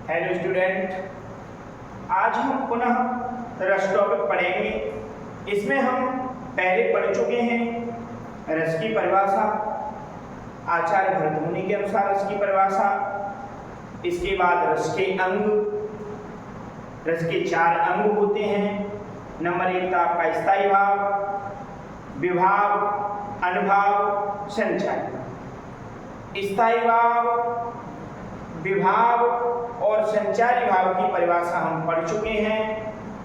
Hello student, आज हम पुनः रस टॉपिक पढ़ेंगे। इसमें हम पहले पढ़ चुके हैं रस की परिभाषा, आचार्य भरतमुनि के अनुसार रस की परिभाषा। इसके बाद रस के अंग, रस के 4 अंग होते हैं। नंबर 1 था आपका स्थायी भाव, विभाव, अनुभाव, संचारी। स्थायी भाव, विभाव और संचारी भाव की परिभाषा हम पढ़ चुके हैं।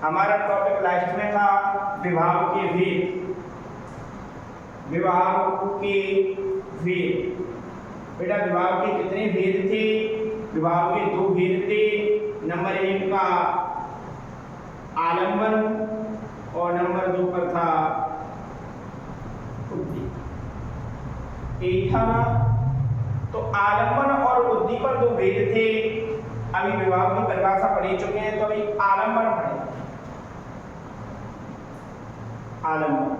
हमारा टॉपिक लास्ट में था विभाव के भेद। विभाव के भेद, बेटा विभाव के कितने भेद थे? विभाव के 2 भेद थे। नंबर 1 का आलंबन और नंबर 2 पर था उद्दीपन। यही था ना? तो आलंबन और उद्दीपन 2 भेद थे। अभी विभाव की परिभाषा पढ़ चुके हैं, तो अभी आलंबन पढ़ेंगे। आलंबन,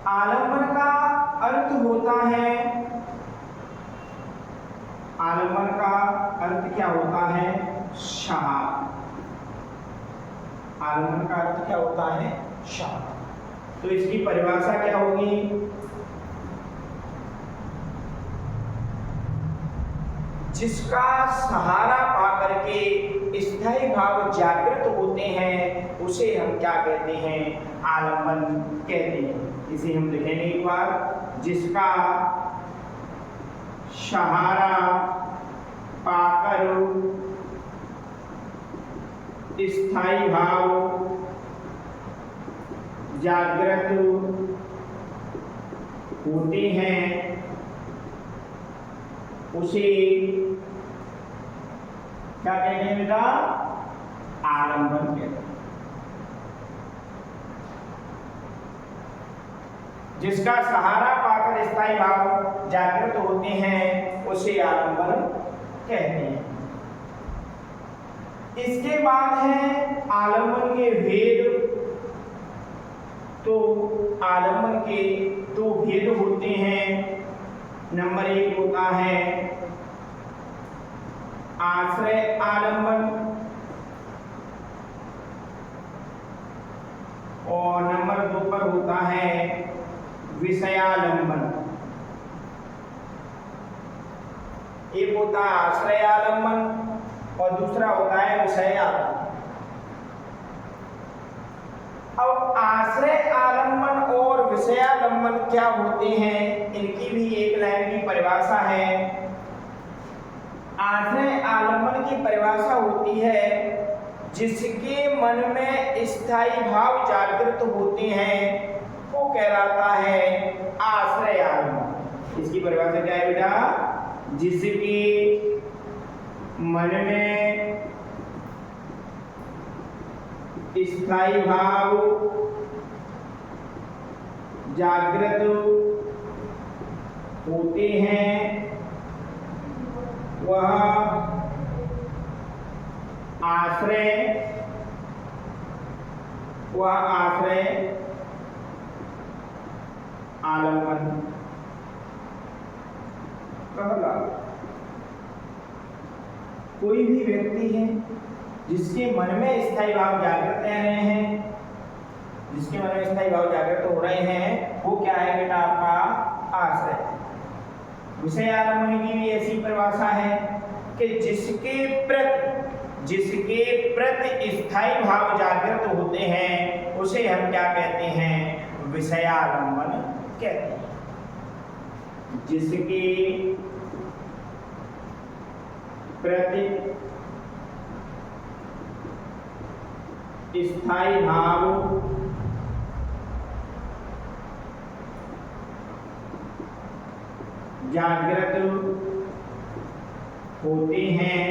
आलंबन का अर्थ होता है, आलंबन का अर्थ क्या होता है? सहारा। आलंबन का अर्थ क्या होता है? सहारा। तो इसकी परिभाषा क्या होगी? जिसका सहारा पाकर के स्थायी भाव जागृत होते हैं, उसे हम क्या कहते हैं? आलंबन कहते हैं। इसे हम लिखेंगे एक बार। जिसका सहारा पाकर स्थायी भाव जागृत होते हैं, उसे क्या कहते हैं बेटा? आलंबन कहते हैं। जिसका सहारा पाकर स्थायी भाव जागृत होते हैं, उसे आलंबन कहते हैं। इसके बाद है आलंबन के भेद। तो आलंबन के 2 भेद होते हैं। नंबर 1 होता है आश्रय आलंबन और नंबर 2 पर होता है विषयालंबन। एक होता है आश्रय आलंबन और दूसरा होता है विषयालंबन। अब आश्रय आलंबन और विषयालंबन क्या होते हैं, इनकी भी एक लाइन की परिभाषा है। आश्रय आलंबन की परिभाषा होती है जिसके मन में स्थायी भाव जागृत होते हैं, वो कहलाता है आश्रय आलंबन। इसकी परिभाषा क्या है बेटा? जिसके मन में स्थायी भाव जागृत होते हैं, वह आश्रय आलंबन कहलाता। कोई भी व्यक्ति है जिसके मन में स्थायी भाव जागृत रह रहे हैं, जिसके मन में स्थायी भाव जागृत हो रहे हैं, वो क्या है बेटा? आपका आश्रय। विषय आलंबन की भी ऐसी परिभाषा है कि जिसके प्रति स्थायी भाव जागृत होते हैं, उसे हम क्या कहते हैं? विषयालंबन कहते हैं। जिसके प्रति स्थायी भाव जागृत होते हैं,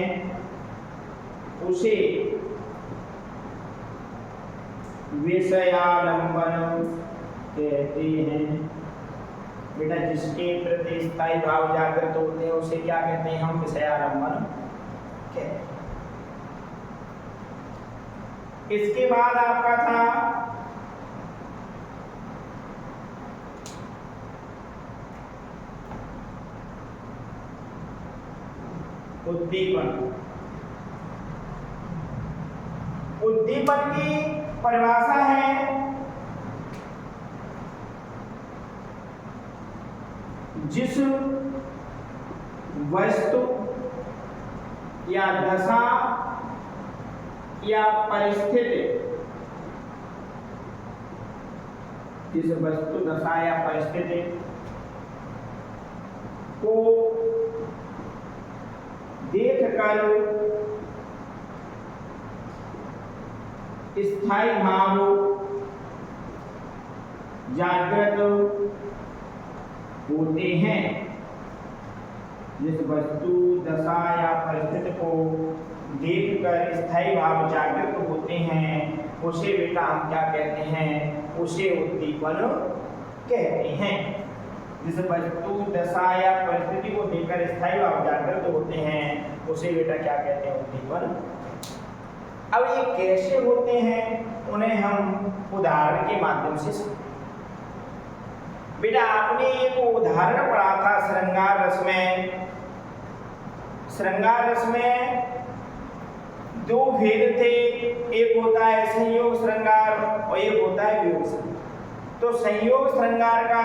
उसे विषयालंबन कहते हैं। बेटा जिसके प्रति स्थायी भाव जागृत होते हैं, उसे क्या कहते हैं? हम विषयालंबन कहते हैं। इसके बाद आपका था उद्दीपन। उद्दीपन की परिभाषा है जिस वस्तु या दशा या परिस्थिति, जिस वस्तु दशा या परिस्थिति को देखकर स्थायी भाव जागृत होते हैं, जिस वस्तु दशा या परिस्थिति को देखकर स्थायी भाव जागृत होते हैं, उसे बेटा हम क्या कहते हैं, उसे उद्दीपन कहते हैं। जिस वस्तु दशा या परिस्थिति को देखकर स्थायी भाव जागृत होते हैं, उसे बेटा क्या कहते हैं, उद्दीपन। अब ये कैसे होते हैं उन्हें हम उदाहरण के माध्यम से समझें। बेटा आपने एक उदाहरण पढ़ा था श्रृंगार रस में। श्रृंगार रस में दो भेद थे, एक होता है संयोग श्रृंगार और एक होता है वियोग श्रृंगार। तो संयोग श्रृंगार का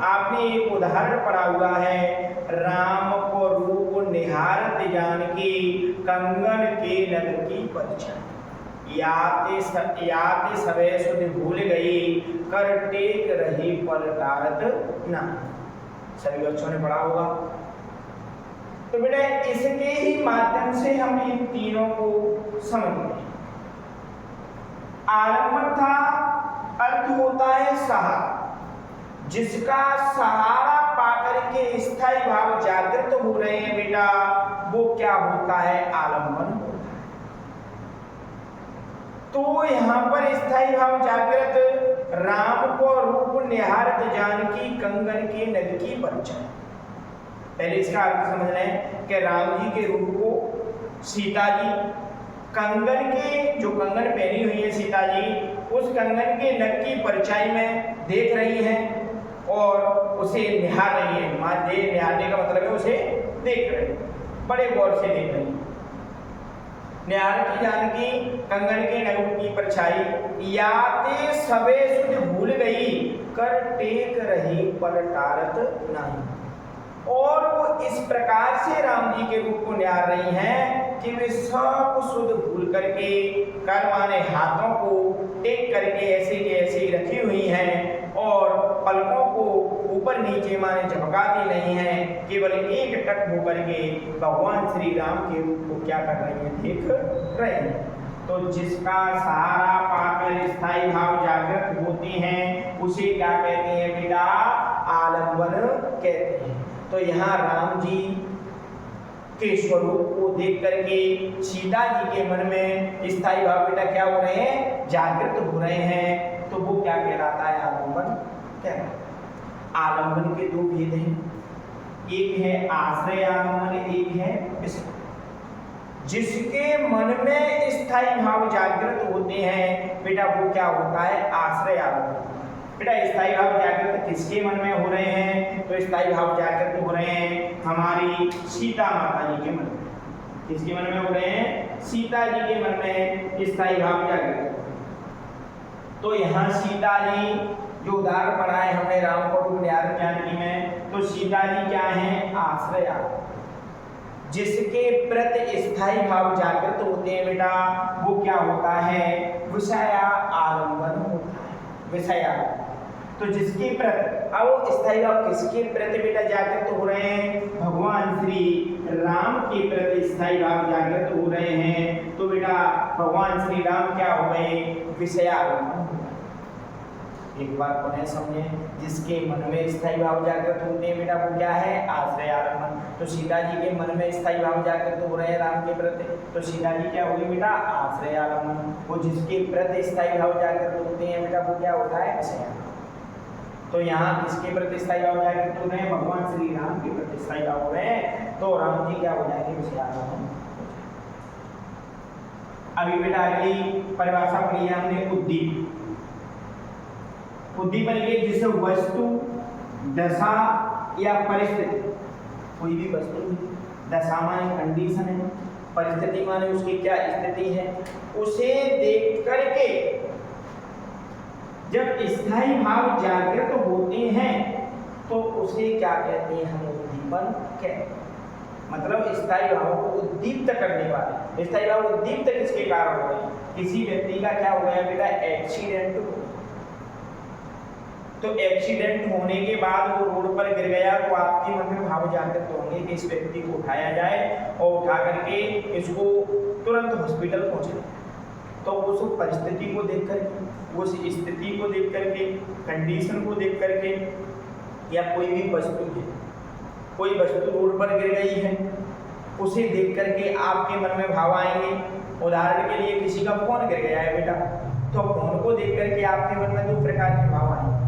आपने एक उदाहरण पढ़ा हुआ है, राम को रूप निहारत जानकी कंगन के नग की परिचय, याते सबे सुध भूल गई कर टेक रही पलटारत ना। सभी बच्चों ने पढ़ा होगा। तो बेटा इसके ही माध्यम से हम इन तीनों को समझेंगे। आलम्बन था, अर्थ होता है सहारा, जिसका सहारा पाकर के स्थायी भाव जागृत हो रहे हैं बेटा, वो क्या होता है, आलम्बन होता है। तो यहाँ पर स्थायी भाव जागृत, राम को रूप निहारत जानकी कंगन के नग की परिचय। पहले इसका अर्थ समझ लें कि राम जी के रूप को सीता जी कंगन के, जो कंगन पहनी हुई है सीता जी, उस कंगन के नग की परछाई में देख रही हैं और उसे निहार रही है। मां दे निहारने का मतलब है उसे देख रही है, बड़े गौर से देख रही है। निहारती जानकी कंगन के नग की परछाई, याते सबे सुध भूल गई कर टेक रही पलटारत नहीं। और वो इस प्रकार से राम जी के रूप को निहार रही हैं कि वे सब सुध भूल करके कर माने हाथों को टेक करके ऐसे के ऐसे ही रखी हुई हैं और पलकों को ऊपर नीचे माने झपकाती नहीं हैं, केवल एक टक होकर के भगवान श्री राम के रूप को क्या कर रही हैं, देख रहे हैं। तो जिसका सहारा पाकर स्थायी भाव जागृत होते हैं उसे क्या कहते हैं बेटा, आलम्बन कहते हैं। तो यहाँ राम जी के स्वरूप को देख करके सीता जी के मन में स्थायी भाव बेटा क्या हो रहे हैं, जागृत हो रहे हैं। तो वो क्या कहलाता है, आलम्बन कहलाता है। आलम्बन के दो भेद हैं, एक है आश्रय आलम्बन, एक है विषय। जिसके मन में स्थायी भाव जागृत होते हैं बेटा वो क्या होता है, आश्रय आलम्बन। बेटा स्थायी भाव जागृत किसके मन में हो रहे हैं, तो स्थायी भाव जागृत हो रहे हैं हमारी सीता माता जी के मन में। किसके मन में हो रहे हैं, सीता जी के मन में स्थायी भाव जागृत। तो यहाँ सीता जी जो उदाहरण पढ़ा है हमने राम को रूप निहारत जानकी में, तो सीता जी क्या है, आश्रय आलम्बन। जिसके प्रति स्थायी भाव जागृत होते हैं बेटा वो क्या होता है, विषय आलम्बन होता है, विषय आलम्बन। तो जिसके प्रति, अब स्थायी भाव किसके प्रति बेटा जागृत हो रहे हैं, भगवान श्री राम के प्रति स्थायी भाव जागृत हो रहे हैं। तो बेटा भगवान श्री राम क्या हो गए, विषय आलम्बन। एक बार पुनः समझे, जिसके मन में स्थायी भाव जागृत होते हैं बेटा वो क्या है, आश्रय आलम्बन। तो सीता जी के मन में स्थायी भाव जागृत हो रहे हैं राम के प्रति, तो सीता जी क्या होगी बेटा, आश्रय आलम्बन। वो जिसके प्रति स्थायी भाव जागृत होते हैं बेटा वो क्या होता है, विषय आलम्बन। तो यहाँ किसके प्रति स्थायी भाव जागृत हो रहे हैं, भगवान श्री राम के प्रति स्थायी भाव हो रहे हैं। तो राम जी क्या हो जाएंगे, विषय आलम्बन। अभी बेटा अगली परिभाषा पढ़ी है हमने, उद्दीप। उद्दीपन के जिस वस्तु दशा या परिस्थिति, कोई भी वस्तु दशा माने कंडीशन है, परिस्थिति माने उसकी क्या स्थिति है, उसे देख करके जब स्थायी भाव जागृत होते हैं तो उसे क्या कहते हैं, हम उद्दीपन कहते हैं। मतलब स्थायी भावों को उद्दीप्त करने वाले। स्थायी भाव उद्दीप्त किसके कारण हो गए, किसी व्यक्ति का क्या हो गया बेटा, एक्सीडेंट हो गया। तो एक्सीडेंट होने के बाद वो रोड पर गिर गया तो आपके मन में भाव जागृत होंगे कि इस व्यक्ति को उठाया जाए और उठा करके इसको तुरंत हॉस्पिटल पहुंचे। तो उस परिस्थिति को देख करके, उस स्थिति को देख करके, कंडीशन को देख करके, या कोई भी वस्तु है, कोई वस्तु रोड पर गिर गई है, उसे देख करके आपके मन में भाव आएंगे। उदाहरण के लिए किसी का फोन गिर गया है बेटा, तो फोन को देख करके आपके मन में दो प्रकार के भाव आएंगे।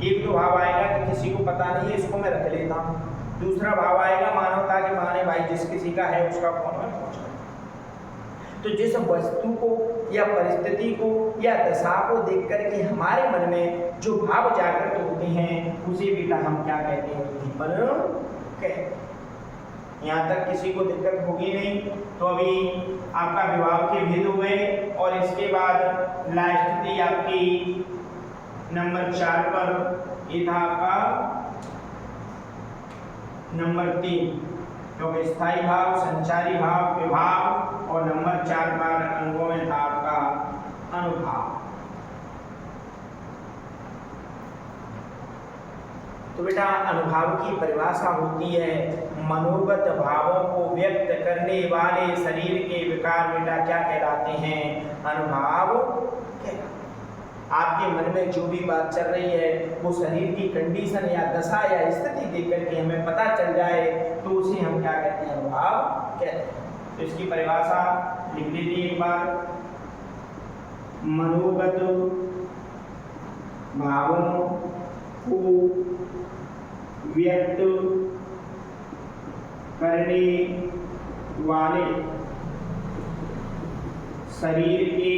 एक तो भाव आएगा कि किसी को पता नहीं है, इसको मैं रख लेता हूँ। दूसरा भाव आएगा मानवता के माने, भाई जिस किसी का है उसका फोन में पहुंचा। तो जिस वस्तु को या परिस्थिति को या दशा को देख करके हमारे मन में जो भाव जागृत होते हैं उसे बेटा हम क्या कहते हैं, उद्दीपन कहते हैं। यहाँ तक किसी को दिक्कत होगी नहीं। तो अभी आपका विभाव के भेद हो गए और इसके बाद लास्ट थी आपकी नंबर 4 पर, ये था आपका नंबर 3, क्योंकि स्थायी भाव, संचारी भाव, विभाव, और नंबर 4 पर अंगों में था आपका अनुभाव। तो बेटा अनुभाव की परिभाषा होती है मनोगत भावों को व्यक्त करने वाले शरीर के विकार बेटा क्या कहलाते हैं, अनुभाव कहलाते। आपके मन में जो भी बात चल रही है वो शरीर की कंडीशन या दशा या स्थिति देख करके हमें पता चल जाए तो उसे हम क्या कहते हैं, अनुभाव कहते हैं। तो इसकी परिभाषा लिख लीजिए एक बार, मनोगत भावों को व्यक्त करने वाले शरीर के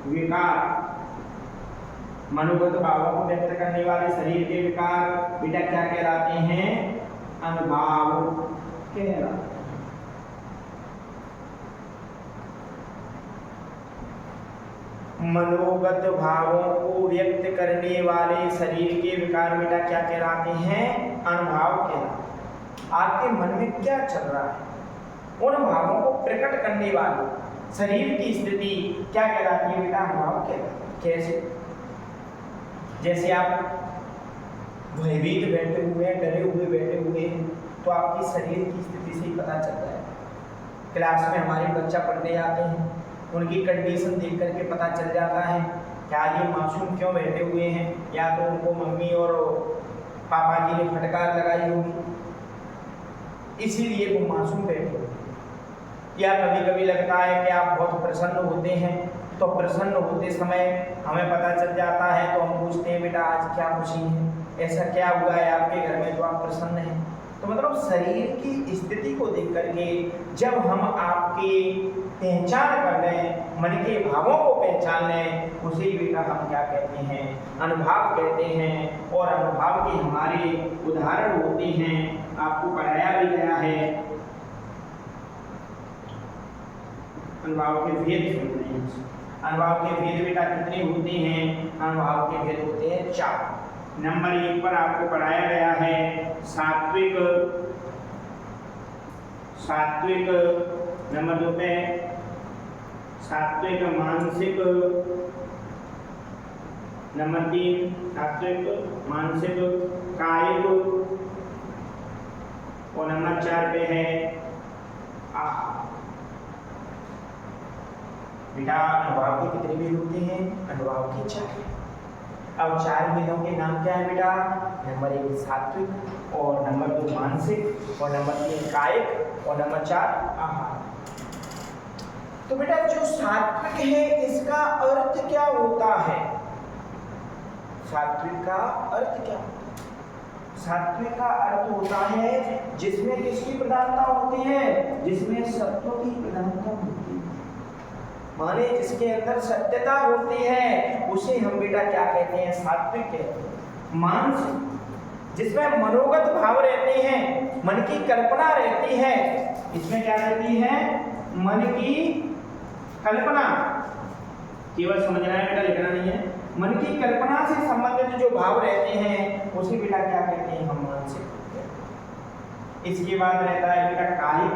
विकार, मनोगत भावों को व्यक्त करने वाले शरीर के विकार बेटा क्या कहलाते हैं, अनुभाव कहलाते हैं। मनोगत भावों को व्यक्त करने वाले शरीर के विकार बेटा क्या कहलाते हैं, अनुभाव कहलाते हैं। आपके मन में क्या चल रहा है, उन भावों को प्रकट करने वाले शरीर की स्थिति क्या कहलाती है बेटा, अनुभाव कहलाती है। कैसे, जैसे आप भयभीत बैठे हुए हैं, डरे हुए बैठे हुए हैं, तो आपकी शरीर की स्थिति से ही पता चलता है। क्लास में हमारे बच्चा पढ़ने आते हैं, उनकी कंडीशन देख करके पता चल जाता है क्या ये मासूम क्यों बैठे हुए हैं, या तो उनको मम्मी और पापा जी ने फटकार लगाई होगी इसीलिए वो मासूम बैठे हुए। या कभी कभी लगता है कि आप बहुत प्रसन्न होते हैं, तो प्रसन्न होते समय हमें पता चल जाता है तो हम पूछते हैं बेटा आज क्या खुशी है, ऐसा क्या हुआ है आपके घर में जो आप प्रसन्न हैं। तो मतलब शरीर की स्थिति को देख करके जब हम आपकी पहचान कर लें, मन के भावों को पहचान लें, उसे बेटा हम क्या कहते हैं, अनुभाव कहते हैं। और अनुभाव के हमारे उदाहरण होते हैं, आपको पढ़ाया भी गया है। अनुभाव के भेद सुनते हैं। अनुभाव के भेद बेटा कितने होते हैं, अनुभाव के भेद होते हैं 4। नंबर 1 पर आपको पढ़ाया गया है सात्विक, नंबर 2 पे सात्विक मानसिक, नंबर 3 सात्विक मानसिक कायिक, और नंबर 4 पे है आहार। बेटा अनुभाव के कितने भेद होते हैं, अनुभाव के 4। अब 4 भेदों के नाम क्या है बेटा, नंबर 1 सात्विक, और नंबर 2 मानसिक, और नंबर 3 कायिक, और नंबर 4 आहार। तो बेटा जो सात्विक है इसका अर्थ क्या होता है, सात्विक का अर्थ क्या, सात्विक का अर्थ होता है जिसमें किसकी प्रधानता होती है, जिसमें सत्व की प्रधानता होती है, माने जिसके अंदर सत्यता होती है उसे हम बेटा क्या कहते हैं, सात्विक कहते हैं। मानसिक जिसमें मनोगत भाव रहते हैं मन की कल्पना रहती है। इसमें क्या रहती है? मन की कल्पना। केवल समझना है बेटा, लिखना नहीं है। मन की कल्पना से संबंधित जो भाव रहते हैं उसे बेटा क्या कहते हैं? हम मानसिक। इसके बाद रहता है बेटा कायिक।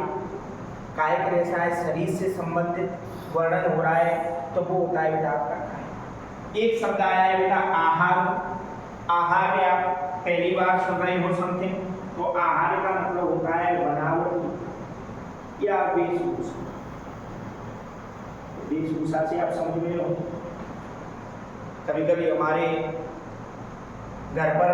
कायिक रहता है शरीर से संबंधित वर्णन हो रहा है तो वो होता है बेटा आपका कायिक। एक शब्द आया है बेटा आहार। आहार या पहली बार सुन रहे हो समथिंग, तो आहार का मतलब होता है बनावटी या वेशभूषा। वेशभूषा से आप समझ में हो। कभी कभी हमारे घर पर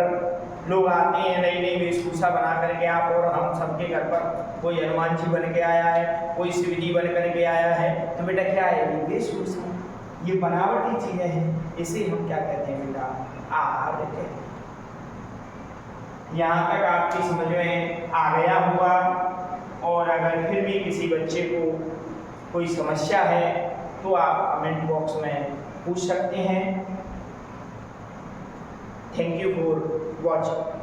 लोग आते हैं नई नई वेशभूषा बना करके, आप और हम सबके घर पर कोई हनुमान जी बन के आया है, कोई शिव जी बन करके आया है, तो बेटा क्या है? वेशभूषा। ये बनावटी चीजें हैं, इसे हम क्या कहते हैं बेटा? आहार कहते हैं। यहाँ तक आपकी समझ में आ गया होगा। और अगर फिर भी किसी बच्चे को कोई समस्या है तो आप कमेंट बॉक्स में पूछ सकते हैं। Thank you for watching.